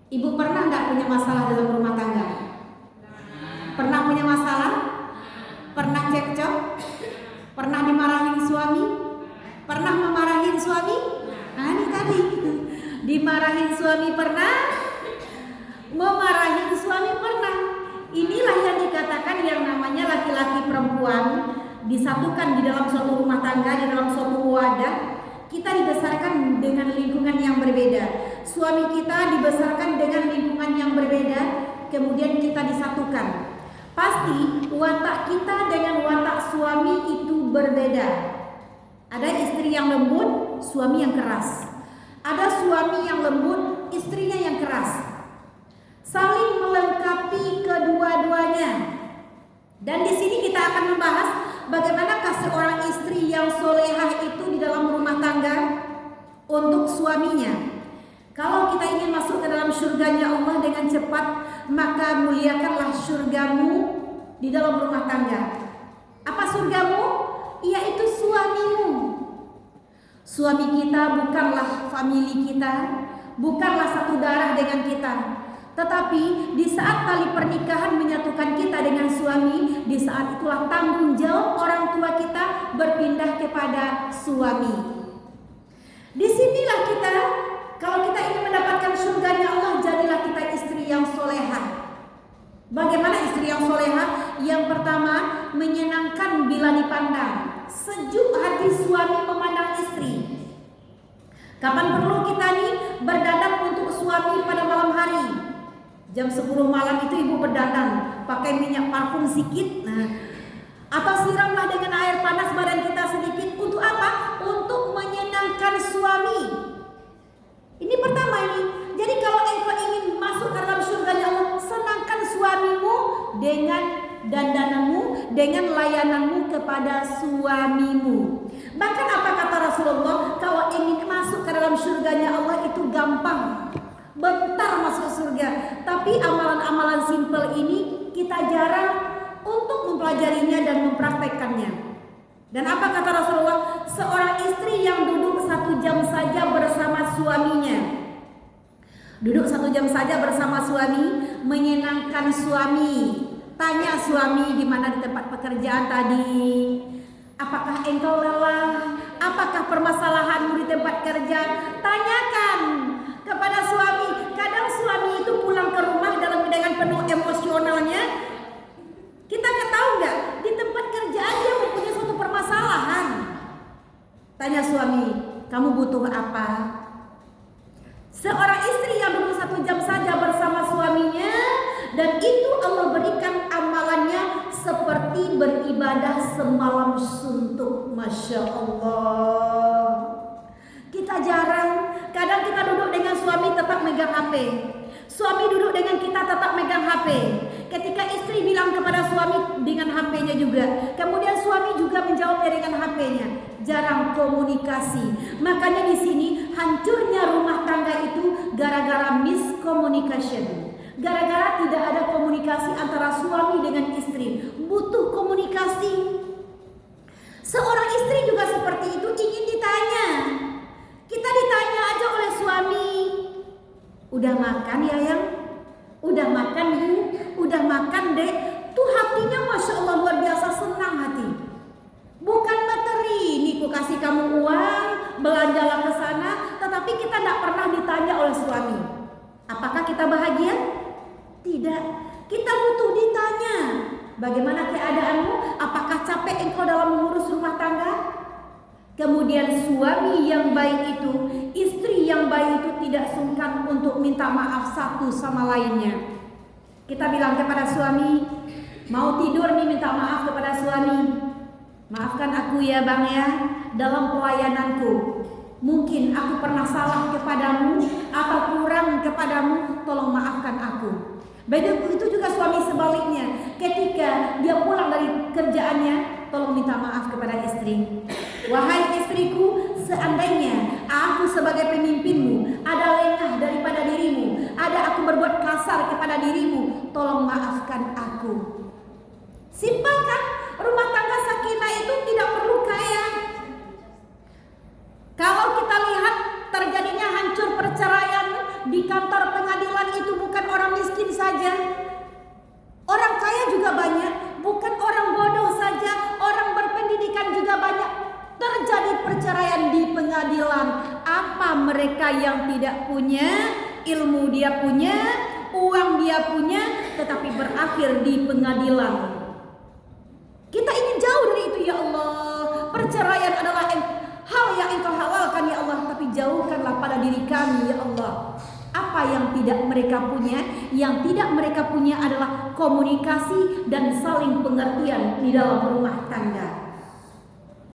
Ibu pernah nggak punya masalah dalam rumah tangga? Pernah punya masalah? Pernah cekcok? Pernah dimarahin suami? Pernah memarahin suami? Nah ini tadi, dimarahin suami pernah, memarahin suami pernah. Inilah yang dikatakan yang namanya laki-laki perempuan disatukan di dalam suatu rumah tangga, di dalam suatu wadah. Kita dibesarkan dengan lingkungan yang berbeda. Suami kita dibesarkan dengan lingkungan yang berbeda, kemudian kita disatukan. Pasti watak kita dengan watak suami itu berbeda. Ada istri yang lembut, suami yang keras. Ada suami yang lembut, istrinya yang keras. Saling melengkapi kedua-duanya. Dan di sini kita akan membahas bagaimanakah seorang istri yang solehah itu di dalam rumah tangga untuk suaminya. Kalau kita ingin masuk ke dalam surganya Allah dengan cepat, maka muliakanlah surgamu di dalam rumah tangga. Apa surgamu? Yaitu suamimu. Suami kita bukanlah famili kita, bukanlah satu darah dengan kita. Tetapi di saat tali pernikahan menyatukan kita dengan suami, di saat itulah tanggung jawab orang tua kita berpindah kepada suami. Disinilah kita, kalau kita ingin mendapatkan surganya Allah, jadilah kita istri yang solehah. Bagaimana istri yang solehah? Yang pertama, menyenangkan bila dipandang. Sejuk hati suami memandang istri. Kapan perlu kita nih berdandan untuk suami pada malam hari? Jam 10 malam itu ibu berdandan, pakai minyak parfum sedikit. Atau siramlah dengan air panas badan kita sedikit. Untuk apa? Untuk menyenangkan suami. Ini pertama ini. Jadi kalau engkau ingin masuk ke dalam surganya Allah, senangkan suamimu dengan dandananmu, dengan layananmu kepada suamimu. Bahkan apa kata Rasulullah? Kalau ingin masuk ke dalam surganya Allah itu gampang, bentar masuk surga. Tapi amalan-amalan simpel ini kita jarang untuk mempelajarinya dan mempraktekkannya. Dan apa kata Rasulullah? Seorang istri yang duduk 1 jam saja bersama suaminya, duduk 1 jam saja bersama suami, menyenangkan suami. Tanya suami di mana di tempat pekerjaan tadi. Apakah engkau lelah? Apakah permasalahanmu di tempat kerja? Tanyakan kepada suami. Kadang suami itu pulang ke rumah dengan penuh emosionalnya. Kita tahu nggak? Di tempat kerjaan dia mempunyai suatu permasalahan. Tanya suami, kamu butuh apa? Seorang istri yang duduk 1 jam saja bersama suaminya, dan itu Allah berikan amalannya seperti beribadah semalam suntuk. Masya Allah. Kita jarang, kadang kita duduk dengan suami tetap megang HP. Suami duduk dengan kita tetap megang HP. Ketika istri bilang kepada suami dengan HP-nya juga. Kemudian suami juga menjawabnya dengan HP-nya. Jarang komunikasi. Makanya di sini hancurnya rumah tangga itu gara-gara miscommunication. Gara-gara tidak ada komunikasi antara suami dengan istri. Butuh komunikasi. Seorang istri juga seperti itu, ingin ditanya. Kita ditanya aja oleh suami, udah makan ya yang? Udah makan bu? Udah makan dek? Tuh hatinya Masya Allah luar biasa senang hati. Bukan materi, nih ku kasih kamu uang, belanjalah ke sana. Tetapi kita tidak pernah ditanya oleh suami, apakah kita bahagia? Tidak. Kita butuh ditanya, bagaimana keadaanmu? Apakah capek engkau dalam mengurus rumah tangga? Kemudian suami yang baik itu, istri yang baik itu tidak sungkan untuk minta maaf satu sama lainnya. Kita bilang kepada suami, mau tidur nih minta maaf kepada suami. Maafkan aku ya bang ya, dalam pelayananku. Mungkin aku pernah salah kepadamu atau kurang kepadamu, tolong maafkan aku. Begitu juga suami sebaliknya, ketika dia pulang dari kerjaannya, tolong minta maaf kepada istri. Wahai istriku, seandainya aku sebagai pemimpinmu ada lengah daripada dirimu, ada aku berbuat kasar kepada dirimu, tolong maafkan aku. Simpel kan? Rumah tangga sakinah itu tidak perlu kaya. Kalau kita lihat terjadinya hancur perceraian di kantor pengadilan itu juga banyak. Bukan orang bodoh saja, orang berpendidikan juga banyak. Terjadi perceraian di pengadilan. Apa mereka yang tidak punya? Ilmu dia punya, uang dia punya, tetapi berakhir di pengadilan. Kita ingin jauh dari itu ya Allah. Perceraian adalah hal yang Engkau halalkan ya Allah, tapi jauhkanlah pada diri kami ya Allah. Apa yang tidak mereka punya? Yang tidak mereka punya adalah komunikasi dan saling pengertian di dalam rumah tangga.